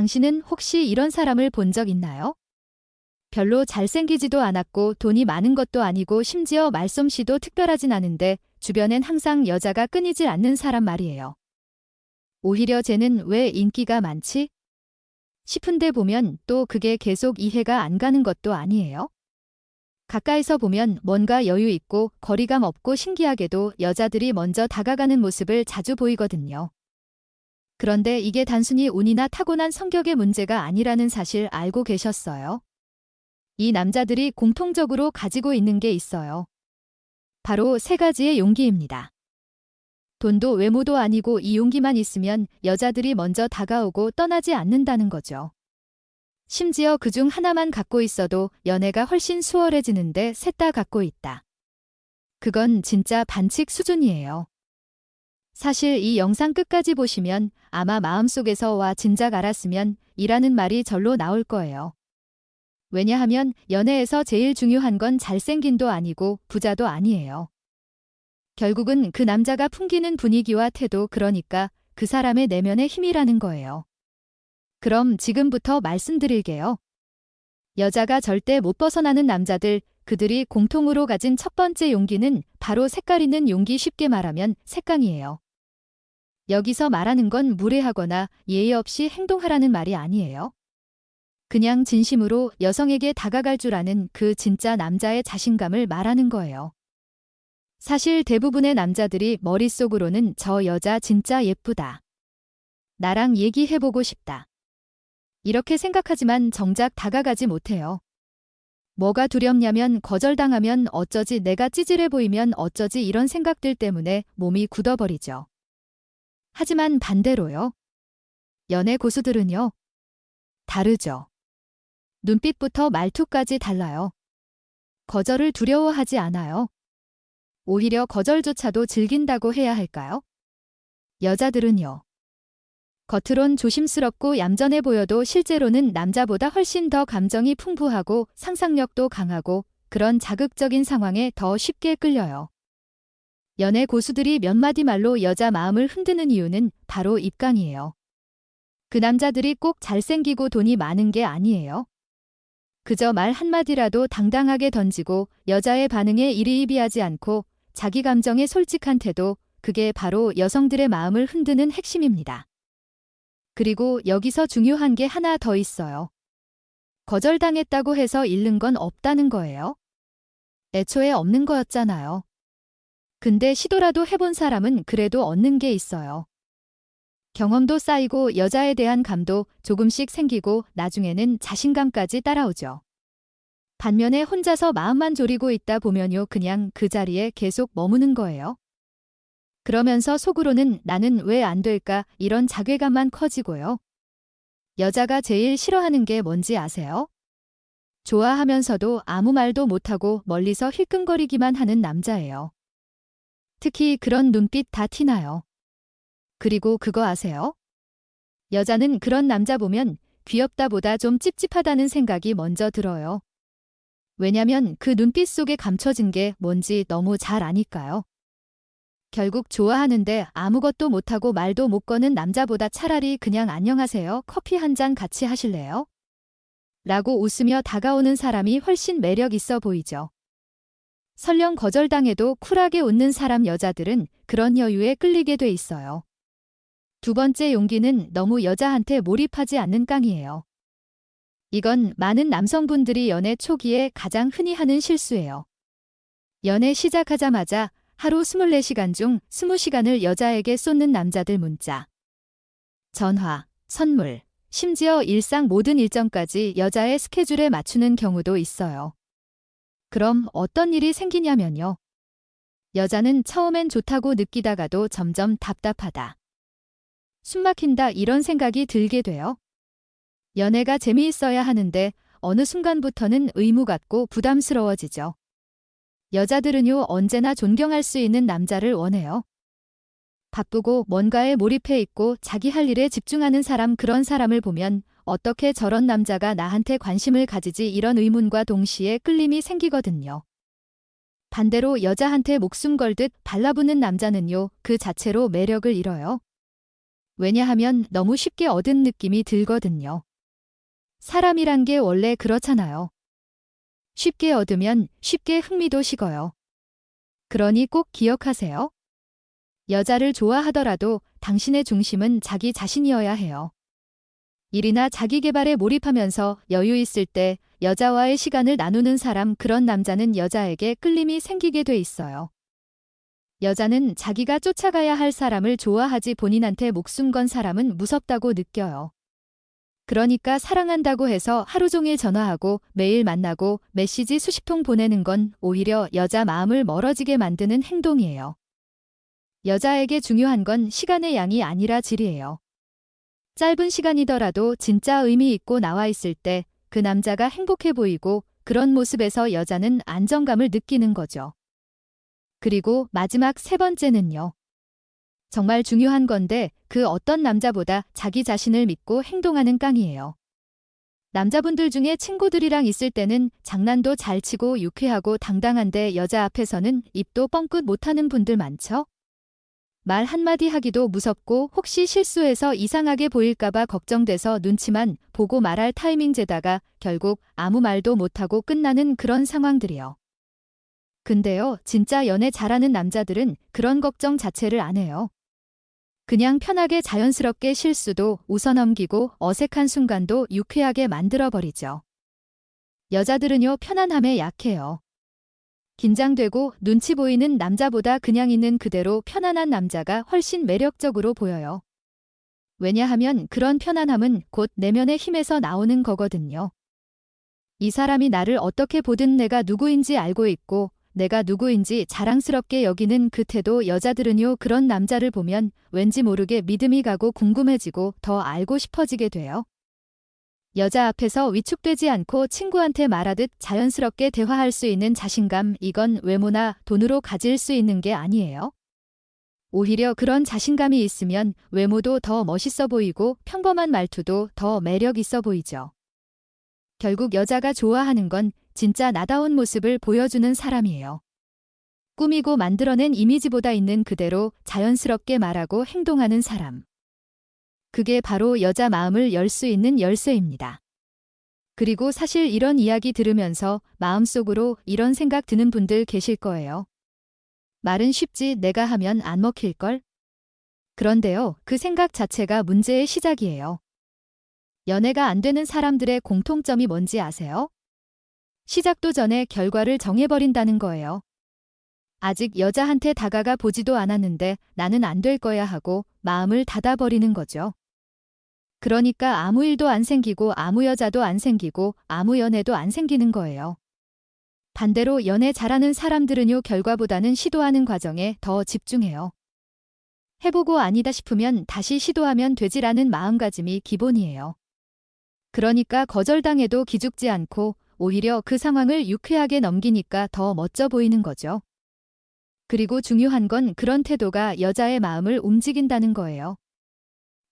당신은 혹시 이런 사람을 본 적 있나요? 별로 잘생기지도 않았고 돈이 많은 것도 아니고 심지어 말솜씨도 특별하진 않은데 주변엔 항상 여자가 끊이질 않는 사람 말이에요. 오히려 쟤는 왜 인기가 많지? 싶은데 보면 또 그게 계속 이해가 안 가는 것도 아니에요. 가까이서 보면 뭔가 여유 있고 거리감 없고 신기하게도 여자들이 먼저 다가가는 모습을 자주 보이거든요. 그런데 이게 단순히 운이나 타고난 성격의 문제가 아니라는 사실 알고 계셨어요? 이 남자들이 공통적으로 가지고 있는 게 있어요. 바로 세 가지의 용기입니다. 돈도 외모도 아니고 이 용기만 있으면 여자들이 먼저 다가오고 떠나지 않는다는 거죠. 심지어 그중 하나만 갖고 있어도 연애가 훨씬 수월해지는데 셋 다 갖고 있다. 그건 진짜 반칙 수준이에요. 사실 이 영상 끝까지 보시면 아마 마음속에서 와 진작 알았으면 이라는 말이 절로 나올 거예요. 왜냐하면 연애에서 제일 중요한 건 잘생긴도 아니고 부자도 아니에요. 결국은 그 남자가 풍기는 분위기와 태도, 그러니까 그 사람의 내면의 힘이라는 거예요. 그럼 지금부터 말씀드릴게요. 여자가 절대 못 벗어나는 남자들, 그들이 공통으로 가진 첫 번째 용기는 바로 색깔 있는 용기, 쉽게 말하면 색강이에요. 여기서 말하는 건 무례하거나 예의 없이 행동하라는 말이 아니에요. 그냥 진심으로 여성에게 다가갈 줄 아는 그 진짜 남자의 자신감을 말하는 거예요. 사실 대부분의 남자들이 머릿속으로는 저 여자 진짜 예쁘다. 나랑 얘기해보고 싶다. 이렇게 생각하지만 정작 다가가지 못해요. 뭐가 두렵냐면 거절당하면 어쩌지, 내가 찌질해 보이면 어쩌지, 이런 생각들 때문에 몸이 굳어버리죠. 하지만 반대로요. 연애 고수들은요. 다르죠. 눈빛부터 말투까지 달라요. 거절을 두려워하지 않아요. 오히려 거절조차도 즐긴다고 해야 할까요? 여자들은요. 겉으론 조심스럽고 얌전해 보여도 실제로는 남자보다 훨씬 더 감정이 풍부하고 상상력도 강하고 그런 자극적인 상황에 더 쉽게 끌려요. 연애 고수들이 몇 마디 말로 여자 마음을 흔드는 이유는 바로 입강이에요. 그 남자들이 꼭 잘생기고 돈이 많은 게 아니에요. 그저 말 한마디라도 당당하게 던지고 여자의 반응에 일희일비하지 않고 자기 감정에 솔직한 태도, 그게 바로 여성들의 마음을 흔드는 핵심입니다. 그리고 여기서 중요한 게 하나 더 있어요. 거절당했다고 해서 잃는 건 없다는 거예요. 애초에 없는 거였잖아요. 근데 시도라도 해본 사람은 그래도 얻는 게 있어요. 경험도 쌓이고 여자에 대한 감도 조금씩 생기고 나중에는 자신감까지 따라오죠. 반면에 혼자서 마음만 졸이고 있다 보면요, 그냥 그 자리에 계속 머무는 거예요. 그러면서 속으로는 나는 왜 안 될까, 이런 자괴감만 커지고요. 여자가 제일 싫어하는 게 뭔지 아세요? 좋아하면서도 아무 말도 못하고 멀리서 힐끔거리기만 하는 남자예요. 특히 그런 눈빛 다 티나요. 그리고 그거 아세요? 여자는 그런 남자 보면 귀엽다보다 좀 찝찝하다는 생각이 먼저 들어요. 왜냐면 그 눈빛 속에 감춰진 게 뭔지 너무 잘 아니까요. 결국 좋아하는데 아무것도 못하고 말도 못 거는 남자보다 차라리 그냥 안녕하세요, 커피 한 잔 같이 하실래요? 라고 웃으며 다가오는 사람이 훨씬 매력 있어 보이죠. 설령 거절당해도 쿨하게 웃는 사람, 여자들은 그런 여유에 끌리게 돼 있어요. 두 번째 용기는 너무 여자한테 몰입하지 않는 깡이에요. 이건 많은 남성분들이 연애 초기에 가장 흔히 하는 실수예요. 연애 시작하자마자 하루 24시간 중 20시간을 여자에게 쏟는 남자들, 문자, 전화, 선물, 심지어 일상 모든 일정까지 여자의 스케줄에 맞추는 경우도 있어요. 그럼 어떤 일이 생기냐면요. 여자는 처음엔 좋다고 느끼다가도 점점 답답하다, 숨막힌다, 이런 생각이 들게 돼요. 연애가 재미있어야 하는데 어느 순간부터는 의무 같고 부담스러워지죠. 여자들은요, 언제나 존경할 수 있는 남자를 원해요. 바쁘고 뭔가에 몰입해 있고 자기 할 일에 집중하는 사람, 그런 사람을 보면 어떻게 저런 남자가 나한테 관심을 가지지, 이런 의문과 동시에 끌림이 생기거든요. 반대로 여자한테 목숨 걸듯 발라붙는 남자는요, 그 자체로 매력을 잃어요. 왜냐하면 너무 쉽게 얻은 느낌이 들거든요. 사람이란 게 원래 그렇잖아요. 쉽게 얻으면 쉽게 흥미도 식어요. 그러니 꼭 기억하세요. 여자를 좋아하더라도 당신의 중심은 자기 자신이어야 해요. 일이나 자기 개발에 몰입하면서 여유 있을 때 여자와의 시간을 나누는 사람, 그런 남자는 여자에게 끌림이 생기게 돼 있어요. 여자는 자기가 쫓아가야 할 사람을 좋아하지 본인한테 목숨 건 사람은 무섭다고 느껴요. 그러니까 사랑한다고 해서 하루 종일 전화하고 매일 만나고 메시지 수십 통 보내는 건 오히려 여자 마음을 멀어지게 만드는 행동이에요. 여자에게 중요한 건 시간의 양이 아니라 질이에요. 짧은 시간이더라도 진짜 의미 있고 나와 있을 때 그 남자가 행복해 보이고 그런 모습에서 여자는 안정감을 느끼는 거죠. 그리고 마지막 세 번째는요. 정말 중요한 건데 그 어떤 남자보다 자기 자신을 믿고 행동하는 깡이에요. 남자분들 중에 친구들이랑 있을 때는 장난도 잘 치고 유쾌하고 당당한데 여자 앞에서는 입도 뻥끗 못하는 분들 많죠? 말 한마디 하기도 무섭고 혹시 실수해서 이상하게 보일까봐 걱정돼서 눈치만 보고 말할 타이밍제다가 결국 아무 말도 못하고 끝나는 그런 상황들이요. 근데요, 진짜 연애 잘하는 남자들은 그런 걱정 자체를 안 해요. 그냥 편하게 자연스럽게 실수도 웃어넘기고 어색한 순간도 유쾌하게 만들어버리죠. 여자들은요, 편안함에 약해요. 긴장되고 눈치 보이는 남자보다 그냥 있는 그대로 편안한 남자가 훨씬 매력적으로 보여요. 왜냐하면 그런 편안함은 곧 내면의 힘에서 나오는 거거든요. 이 사람이 나를 어떻게 보든 내가 누구인지 알고 있고 내가 누구인지 자랑스럽게 여기는 그 태도, 여자들은요, 그런 남자를 보면 왠지 모르게 믿음이 가고 궁금해지고 더 알고 싶어지게 돼요. 여자 앞에서 위축되지 않고 친구한테 말하듯 자연스럽게 대화할 수 있는 자신감, 이건 외모나 돈으로 가질 수 있는 게 아니에요. 오히려 그런 자신감이 있으면 외모도 더 멋있어 보이고 평범한 말투도 더 매력 있어 보이죠. 결국 여자가 좋아하는 건 진짜 나다운 모습을 보여주는 사람이에요. 꾸미고 만들어낸 이미지보다 있는 그대로 자연스럽게 말하고 행동하는 사람. 그게 바로 여자 마음을 열 수 있는 열쇠입니다. 그리고 사실 이런 이야기 들으면서 마음속으로 이런 생각 드는 분들 계실 거예요. 말은 쉽지 내가 하면 안 먹힐걸? 그런데요, 그 생각 자체가 문제의 시작이에요. 연애가 안 되는 사람들의 공통점이 뭔지 아세요? 시작도 전에 결과를 정해버린다는 거예요. 아직 여자한테 다가가 보지도 않았는데 나는 안 될 거야 하고 마음을 닫아버리는 거죠. 그러니까 아무 일도 안 생기고 아무 여자도 안 생기고 아무 연애도 안 생기는 거예요. 반대로 연애 잘하는 사람들은요, 결과보다는 시도하는 과정에 더 집중해요. 해보고 아니다 싶으면 다시 시도하면 되지라는 마음가짐이 기본이에요. 그러니까 거절당해도 기죽지 않고 오히려 그 상황을 유쾌하게 넘기니까 더 멋져 보이는 거죠. 그리고 중요한 건 그런 태도가 여자의 마음을 움직인다는 거예요.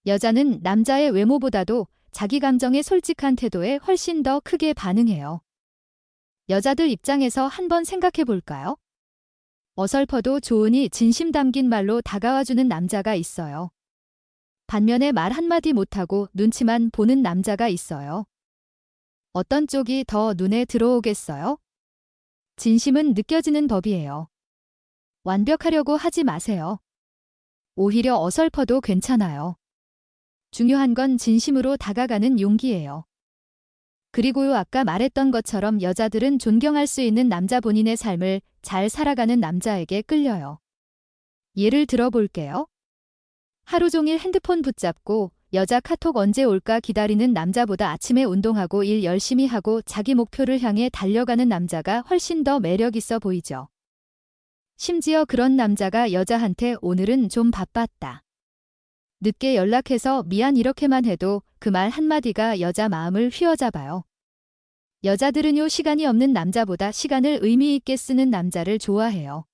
여자는 남자의 외모보다도 자기 감정의 솔직한 태도에 훨씬 더 크게 반응해요. 여자들 입장에서 한번 생각해 볼까요? 어설퍼도 좋으니 진심 담긴 말로 다가와주는 남자가 있어요. 반면에 말 한마디 못하고 눈치만 보는 남자가 있어요. 어떤 쪽이 더 눈에 들어오겠어요? 진심은 느껴지는 법이에요. 완벽하려고 하지 마세요. 오히려 어설퍼도 괜찮아요. 중요한 건 진심으로 다가가는 용기예요. 그리고요, 아까 말했던 것처럼 여자들은 존경할 수 있는 남자, 본인의 삶을 잘 살아가는 남자에게 끌려요. 예를 들어볼게요. 하루 종일 핸드폰 붙잡고 여자 카톡 언제 올까 기다리는 남자보다 아침에 운동하고 일 열심히 하고 자기 목표를 향해 달려가는 남자가 훨씬 더 매력 있어 보이죠. 심지어 그런 남자가 여자한테 오늘은 좀 바빴다, 늦게 연락해서 미안, 이렇게만 해도 그 말 한마디가 여자 마음을 휘어잡아요. 여자들은요, 시간이 없는 남자보다 시간을 의미 있게 쓰는 남자를 좋아해요.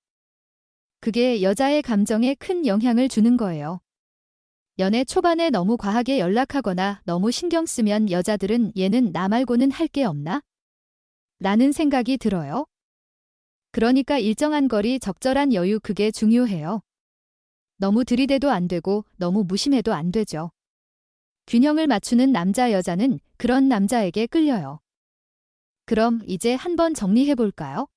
그게 여자의 감정에 큰 영향을 주는 거예요. 연애 초반에 너무 과하게 연락하거나 너무 신경 쓰면 여자들은 얘는 나 말고는 할 게 없나? 라는 생각이 들어요. 그러니까 일정한 거리, 적절한 여유, 그게 중요해요. 너무 들이대도 안 되고 너무 무심해도 안 되죠. 균형을 맞추는 남자 여자는 그런 남자에게 끌려요. 그럼 이제 한번 정리해 볼까요?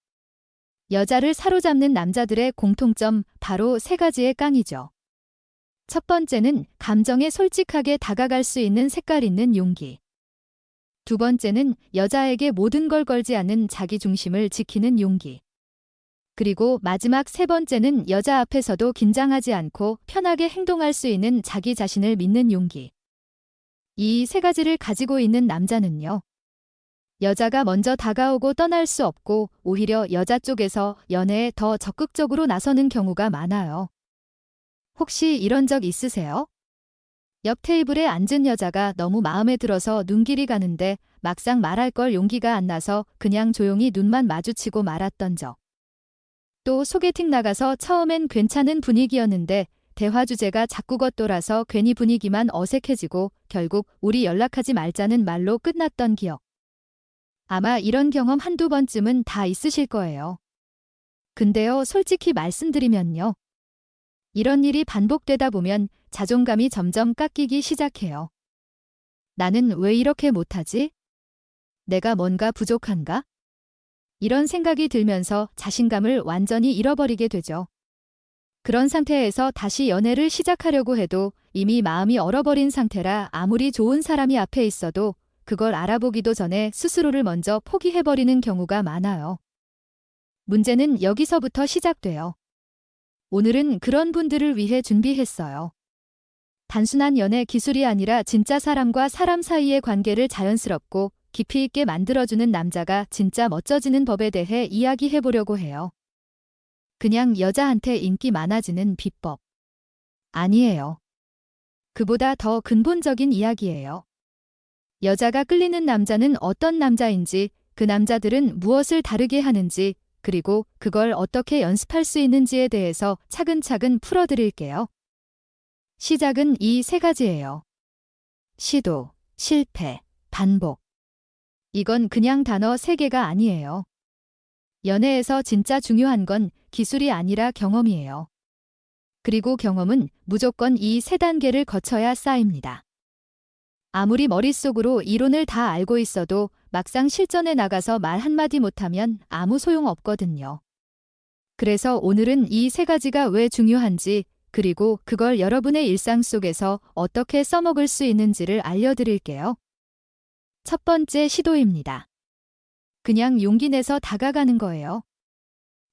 여자를 사로잡는 남자들의 공통점 바로 세 가지의 깡이죠. 첫 번째는 감정에 솔직하게 다가갈 수 있는 색깔 있는 용기. 두 번째는 여자에게 모든 걸 걸지 않는 자기 중심을 지키는 용기. 그리고 마지막 세 번째는 여자 앞에서도 긴장하지 않고 편하게 행동할 수 있는 자기 자신을 믿는 용기. 이 세 가지를 가지고 있는 남자는요. 여자가 먼저 다가오고 떠날 수 없고 오히려 여자 쪽에서 연애에 더 적극적으로 나서는 경우가 많아요. 혹시 이런 적 있으세요? 옆 테이블에 앉은 여자가 너무 마음에 들어서 눈길이 가는데 막상 말할 걸 용기가 안 나서 그냥 조용히 눈만 마주치고 말았던 적. 또 소개팅 나가서 처음엔 괜찮은 분위기였는데 대화 주제가 자꾸 겉돌아서 괜히 분위기만 어색해지고 결국 우리 연락하지 말자는 말로 끝났던 기억. 아마 이런 경험 한두 번쯤은 다 있으실 거예요. 근데요, 솔직히 말씀드리면요. 이런 일이 반복되다 보면 자존감이 점점 깎이기 시작해요. 나는 왜 이렇게 못하지? 내가 뭔가 부족한가? 이런 생각이 들면서 자신감을 완전히 잃어버리게 되죠. 그런 상태에서 다시 연애를 시작하려고 해도 이미 마음이 얼어버린 상태라 아무리 좋은 사람이 앞에 있어도 그걸 알아보기도 전에 스스로를 먼저 포기해버리는 경우가 많아요. 문제는 여기서부터 시작돼요. 오늘은 그런 분들을 위해 준비했어요. 단순한 연애 기술이 아니라 진짜 사람과 사람 사이의 관계를 자연스럽고 깊이 있게 만들어주는 남자가 진짜 멋져지는 법에 대해 이야기해보려고 해요. 그냥 여자한테 인기 많아지는 비법. 아니에요. 그보다 더 근본적인 이야기예요. 여자가 끌리는 남자는 어떤 남자인지, 그 남자들은 무엇을 다르게 하는지, 그리고 그걸 어떻게 연습할 수 있는지에 대해서 차근차근 풀어드릴게요. 시작은 이 세 가지예요. 시도, 실패, 반복. 이건 그냥 단어 세 개가 아니에요. 연애에서 진짜 중요한 건 기술이 아니라 경험이에요. 그리고 경험은 무조건 이 세 단계를 거쳐야 쌓입니다. 아무리 머릿속으로 이론을 다 알고 있어도 막상 실전에 나가서 말 한마디 못하면 아무 소용 없거든요. 그래서 오늘은 이 세 가지가 왜 중요한지, 그리고 그걸 여러분의 일상 속에서 어떻게 써먹을 수 있는지를 알려드릴게요. 첫 번째 시도입니다. 그냥 용기 내서 다가가는 거예요.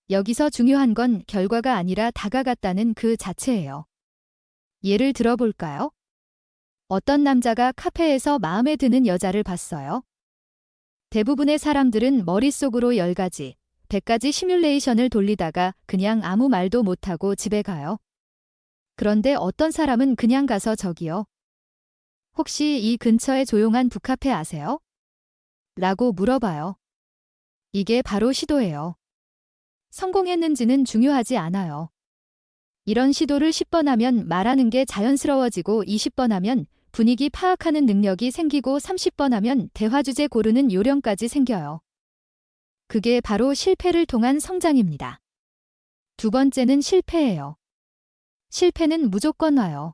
여기서 중요한 건 결과가 아니라 다가갔다는 그 자체예요. 예를 들어볼까요? 어떤 남자가 카페에서 마음에 드는 여자를 봤어요. 대부분의 사람들은 머릿속으로 10가지, 100가지 시뮬레이션을 돌리다가 그냥 아무 말도 못하고 집에 가요. 그런데 어떤 사람은 그냥 가서 저기요. 혹시 이 근처에 조용한 북카페 아세요? 라고 물어봐요. 이게 바로 시도예요. 성공했는지는 중요하지 않아요. 이런 시도를 10번 하면 말하는 게 자연스러워지고 20번 하면 분위기 파악하는 능력이 생기고 30번 하면 대화 주제 고르는 요령까지 생겨요. 그게 바로 실패를 통한 성장입니다. 두 번째는 실패예요. 실패는 무조건 와요.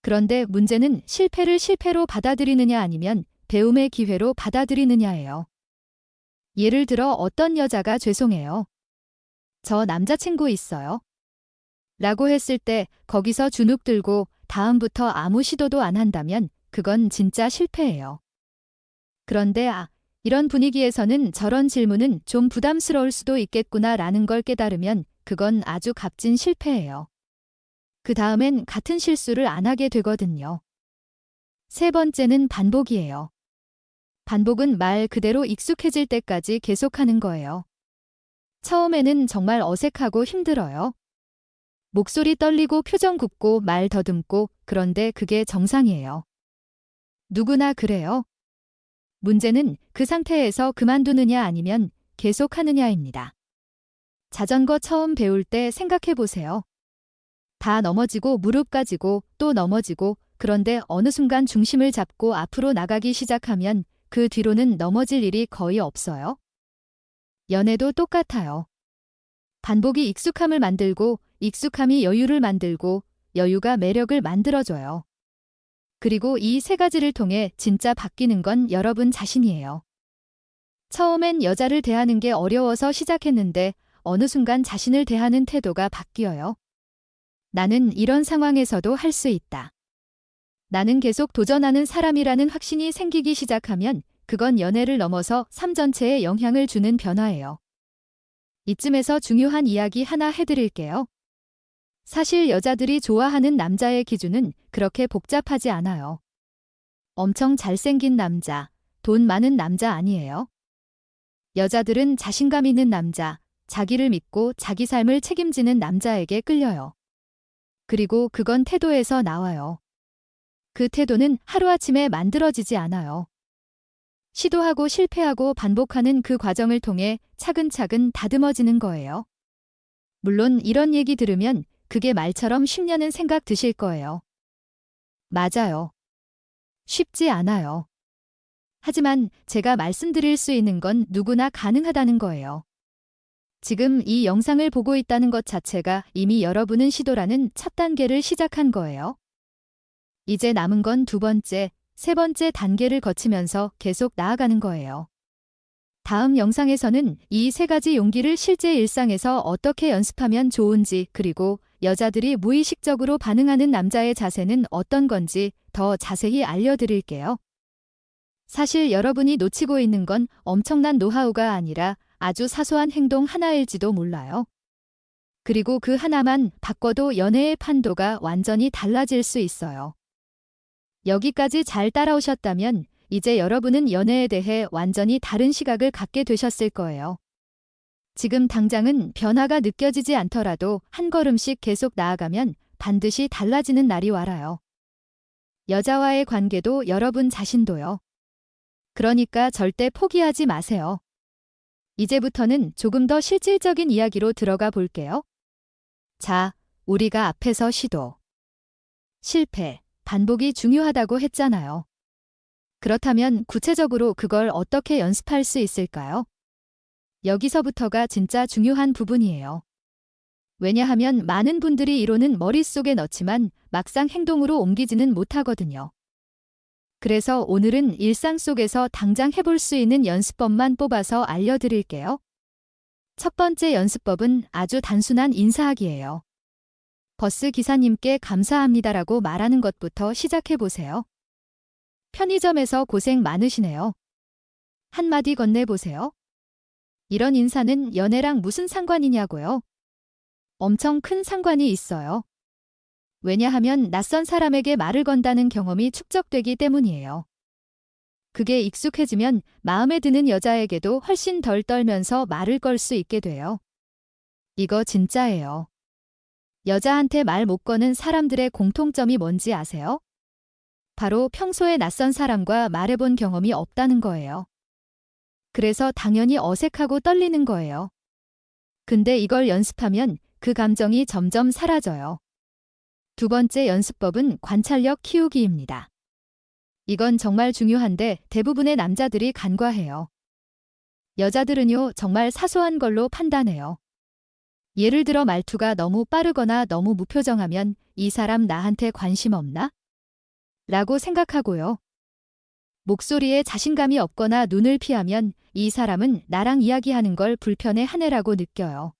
그런데 문제는 실패를 실패로 받아들이느냐 아니면 배움의 기회로 받아들이느냐예요. 예를 들어 어떤 여자가 죄송해요. 저 남자친구 있어요. 라고 했을 때 거기서 주눅 들고 다음부터 아무 시도도 안 한다면 그건 진짜 실패예요. 그런데 이런 분위기에서는 저런 질문은 좀 부담스러울 수도 있겠구나 라는 걸 깨달으면 그건 아주 값진 실패예요. 그 다음엔 같은 실수를 안 하게 되거든요. 세 번째는 반복이에요. 반복은 말 그대로 익숙해질 때까지 계속하는 거예요. 처음에는 정말 어색하고 힘들어요. 목소리 떨리고 표정 굽고 말 더듬고 그런데 그게 정상이에요. 누구나 그래요. 문제는 그 상태에서 그만두느냐 아니면 계속하느냐입니다. 자전거 처음 배울 때 생각해 보세요. 다 넘어지고 무릎 까지고 또 넘어지고 그런데 어느 순간 중심을 잡고 앞으로 나가기 시작하면 그 뒤로는 넘어질 일이 거의 없어요. 연애도 똑같아요. 반복이 익숙함을 만들고 익숙함이 여유를 만들고 여유가 매력을 만들어줘요. 그리고 이 세 가지를 통해 진짜 바뀌는 건 여러분 자신이에요. 처음엔 여자를 대하는 게 어려워서 시작했는데 어느 순간 자신을 대하는 태도가 바뀌어요. 나는 이런 상황에서도 할 수 있다. 나는 계속 도전하는 사람이라는 확신이 생기기 시작하면 그건 연애를 넘어서 삶 전체에 영향을 주는 변화예요. 이쯤에서 중요한 이야기 하나 해드릴게요. 사실 여자들이 좋아하는 남자의 기준은 그렇게 복잡하지 않아요. 엄청 잘생긴 남자, 돈 많은 남자 아니에요. 여자들은 자신감 있는 남자, 자기를 믿고 자기 삶을 책임지는 남자에게 끌려요. 그리고 그건 태도에서 나와요. 그 태도는 하루아침에 만들어지지 않아요. 시도하고 실패하고 반복하는 그 과정을 통해 차근차근 다듬어지는 거예요. 물론 이런 얘기 들으면 그게 말처럼 쉽냐는 생각 드실 거예요. 맞아요. 쉽지 않아요. 하지만 제가 말씀드릴 수 있는 건 누구나 가능하다는 거예요. 지금 이 영상을 보고 있다는 것 자체가 이미 여러분은 시도라는 첫 단계를 시작한 거예요. 이제 남은 건 두 번째, 세 번째 단계를 거치면서 계속 나아가는 거예요. 다음 영상에서는 이 세 가지 용기를 실제 일상에서 어떻게 연습하면 좋은지, 그리고 여자들이 무의식적으로 반응하는 남자의 자세는 어떤 건지 더 자세히 알려드릴게요. 사실 여러분이 놓치고 있는 건 엄청난 노하우가 아니라 아주 사소한 행동 하나일지도 몰라요. 그리고 그 하나만 바꿔도 연애의 판도가 완전히 달라질 수 있어요. 여기까지 잘 따라오셨다면 이제 여러분은 연애에 대해 완전히 다른 시각을 갖게 되셨을 거예요. 지금 당장은 변화가 느껴지지 않더라도 한 걸음씩 계속 나아가면 반드시 달라지는 날이 와요. 여자와의 관계도 여러분 자신도요. 그러니까 절대 포기하지 마세요. 이제부터는 조금 더 실질적인 이야기로 들어가 볼게요. 자, 우리가 앞에서 시도, 실패, 반복이 중요하다고 했잖아요. 그렇다면 구체적으로 그걸 어떻게 연습할 수 있을까요? 여기서부터가 진짜 중요한 부분이에요. 왜냐하면 많은 분들이 이론은 머릿속에 넣지만 막상 행동으로 옮기지는 못하거든요. 그래서 오늘은 일상 속에서 당장 해볼 수 있는 연습법만 뽑아서 알려드릴게요. 첫 번째 연습법은 아주 단순한 인사하기예요. 버스 기사님께 감사합니다라고 말하는 것부터 시작해보세요. 편의점에서 고생 많으시네요. 한마디 건네보세요. 이런 인사는 연애랑 무슨 상관이냐고요? 엄청 큰 상관이 있어요. 왜냐하면 낯선 사람에게 말을 건다는 경험이 축적되기 때문이에요. 그게 익숙해지면 마음에 드는 여자에게도 훨씬 덜 떨면서 말을 걸 수 있게 돼요. 이거 진짜예요. 여자한테 말 못 거는 사람들의 공통점이 뭔지 아세요? 바로 평소에 낯선 사람과 말해본 경험이 없다는 거예요. 그래서 당연히 어색하고 떨리는 거예요. 근데 이걸 연습하면 그 감정이 점점 사라져요. 두 번째 연습법은 관찰력 키우기입니다. 이건 정말 중요한데 대부분의 남자들이 간과해요. 여자들은요, 정말 사소한 걸로 판단해요. 예를 들어 말투가 너무 빠르거나 너무 무표정하면 이 사람 나한테 관심 없나? 라고 생각하고요. 목소리에 자신감이 없거나 눈을 피하면 이 사람은 나랑 이야기하는 걸 불편해하네라고 느껴요.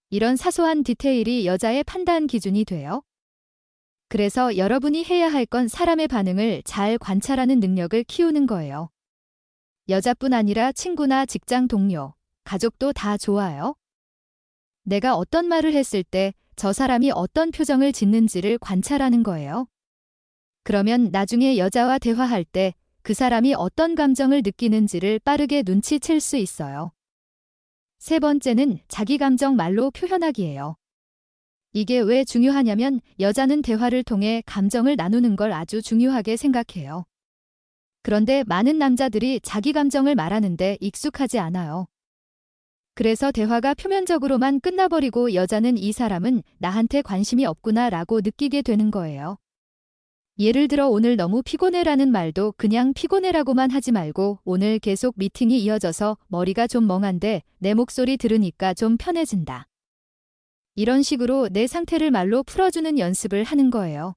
이런 사소한 디테일이 여자의 판단 기준이 돼요. 그래서 여러분이 해야 할 건 사람의 반응을 잘 관찰하는 능력을 키우는 거예요. 여자뿐 아니라 친구나 직장 동료, 가족도 다 좋아요. 내가 어떤 말을 했을 때 저 사람이 어떤 표정을 짓는지를 관찰하는 거예요. 그러면 나중에 여자와 대화할 때 그 사람이 어떤 감정을 느끼는지를 빠르게 눈치챌 수 있어요. 세 번째는 자기 감정 말로 표현하기예요. 이게 왜 중요하냐면 여자는 대화를 통해 감정을 나누는 걸 아주 중요하게 생각해요. 그런데 많은 남자들이 자기 감정을 말하는데 익숙하지 않아요. 그래서 대화가 표면적으로만 끝나버리고 여자는 이 사람은 나한테 관심이 없구나 라고 느끼게 되는 거예요. 예를 들어 오늘 너무 피곤해라는 말도 그냥 피곤해라고만 하지 말고 오늘 계속 미팅이 이어져서 머리가 좀 멍한데 내 목소리 들으니까 좀 편해진다. 이런 식으로 내 상태를 말로 풀어주는 연습을 하는 거예요.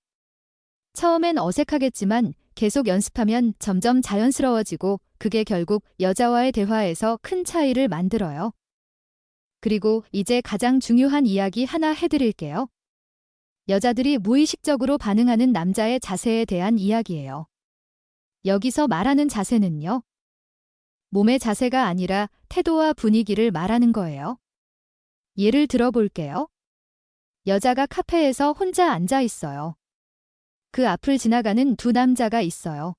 처음엔 어색하겠지만 계속 연습하면 점점 자연스러워지고 그게 결국 여자와의 대화에서 큰 차이를 만들어요. 그리고 이제 가장 중요한 이야기 하나 해드릴게요. 여자들이 무의식적으로 반응하는 남자의 자세에 대한 이야기예요. 여기서 말하는 자세는요. 몸의 자세가 아니라 태도와 분위기를 말하는 거예요. 예를 들어 볼게요. 여자가 카페에서 혼자 앉아 있어요. 그 앞을 지나가는 두 남자가 있어요.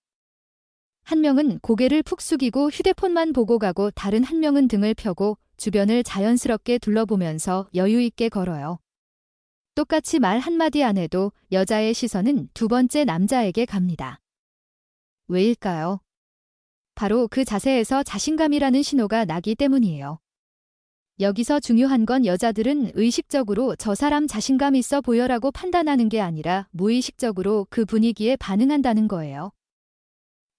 한 명은 고개를 푹 숙이고 휴대폰만 보고 가고 다른 한 명은 등을 펴고 주변을 자연스럽게 둘러보면서 여유 있게 걸어요. 똑같이 말 한마디 안 해도 여자의 시선은 두 번째 남자에게 갑니다. 왜일까요? 바로 그 자세에서 자신감이라는 신호가 나기 때문이에요. 여기서 중요한 건 여자들은 의식적으로 저 사람 자신감 있어 보여라고 판단하는 게 아니라 무의식적으로 그 분위기에 반응한다는 거예요.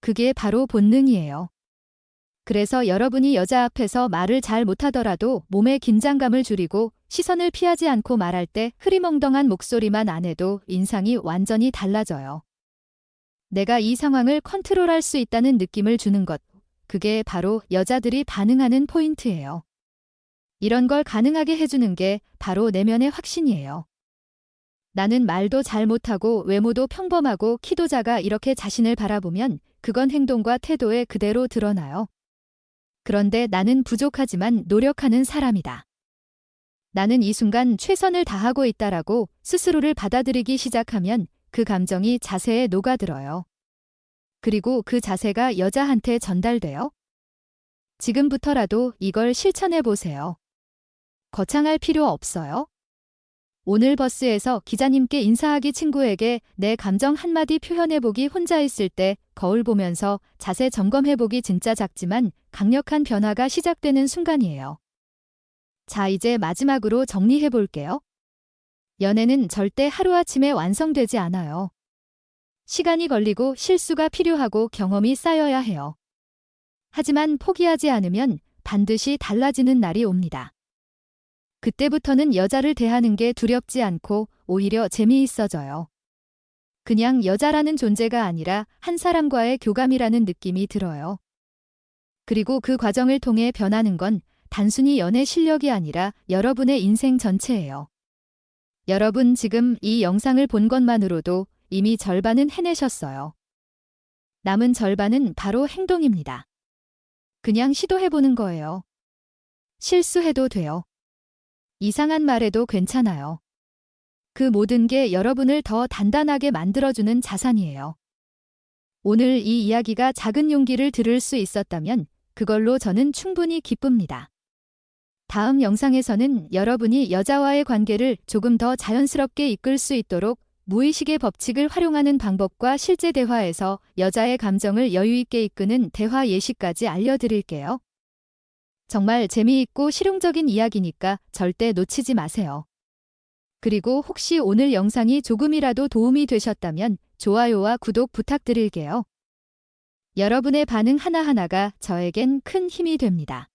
그게 바로 본능이에요. 그래서 여러분이 여자 앞에서 말을 잘 못하더라도 몸의 긴장감을 줄이고 시선을 피하지 않고 말할 때 흐리멍덩한 목소리만 안 해도 인상이 완전히 달라져요. 내가 이 상황을 컨트롤할 수 있다는 느낌을 주는 것, 그게 바로 여자들이 반응하는 포인트예요. 이런 걸 가능하게 해주는 게 바로 내면의 확신이에요. 나는 말도 잘 못하고 외모도 평범하고 키도 작아 이렇게 자신을 바라보면 그건 행동과 태도에 그대로 드러나요. 그런데 나는 부족하지만 노력하는 사람이다. 나는 이 순간 최선을 다하고 있다라고 스스로를 받아들이기 시작하면 그 감정이 자세에 녹아들어요. 그리고 그 자세가 여자한테 전달돼요. 지금부터라도 이걸 실천해 보세요. 거창할 필요 없어요. 오늘 버스에서 기자님께 인사하기, 친구에게 내 감정 한마디 표현해보기, 혼자 있을 때 거울 보면서 자세 점검해보기. 진짜 작지만 강력한 변화가 시작되는 순간이에요. 자, 이제 마지막으로 정리해볼게요. 연애는 절대 하루아침에 완성되지 않아요. 시간이 걸리고 실수가 필요하고 경험이 쌓여야 해요. 하지만 포기하지 않으면 반드시 달라지는 날이 옵니다. 그때부터는 여자를 대하는 게 두렵지 않고 오히려 재미있어져요. 그냥 여자라는 존재가 아니라 한 사람과의 교감이라는 느낌이 들어요. 그리고 그 과정을 통해 변하는 건 단순히 연애 실력이 아니라 여러분의 인생 전체예요. 여러분 지금 이 영상을 본 것만으로도 이미 절반은 해내셨어요. 남은 절반은 바로 행동입니다. 그냥 시도해보는 거예요. 실수해도 돼요. 이상한 말해도 괜찮아요. 그 모든 게 여러분을 더 단단하게 만들어주는 자산이에요. 오늘 이 이야기가 작은 용기를 들을 수 있었다면 그걸로 저는 충분히 기쁩니다. 다음 영상에서는 여러분이 여자와의 관계를 조금 더 자연스럽게 이끌 수 있도록 무의식의 법칙을 활용하는 방법과 실제 대화에서 여자의 감정을 여유 있게 이끄는 대화 예시까지 알려드릴게요. 정말 재미있고 실용적인 이야기니까 절대 놓치지 마세요. 그리고 혹시 오늘 영상이 조금이라도 도움이 되셨다면 좋아요와 구독 부탁드릴게요. 여러분의 반응 하나하나가 저에겐 큰 힘이 됩니다.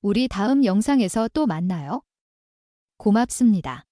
우리 다음 영상에서 또 만나요. 고맙습니다.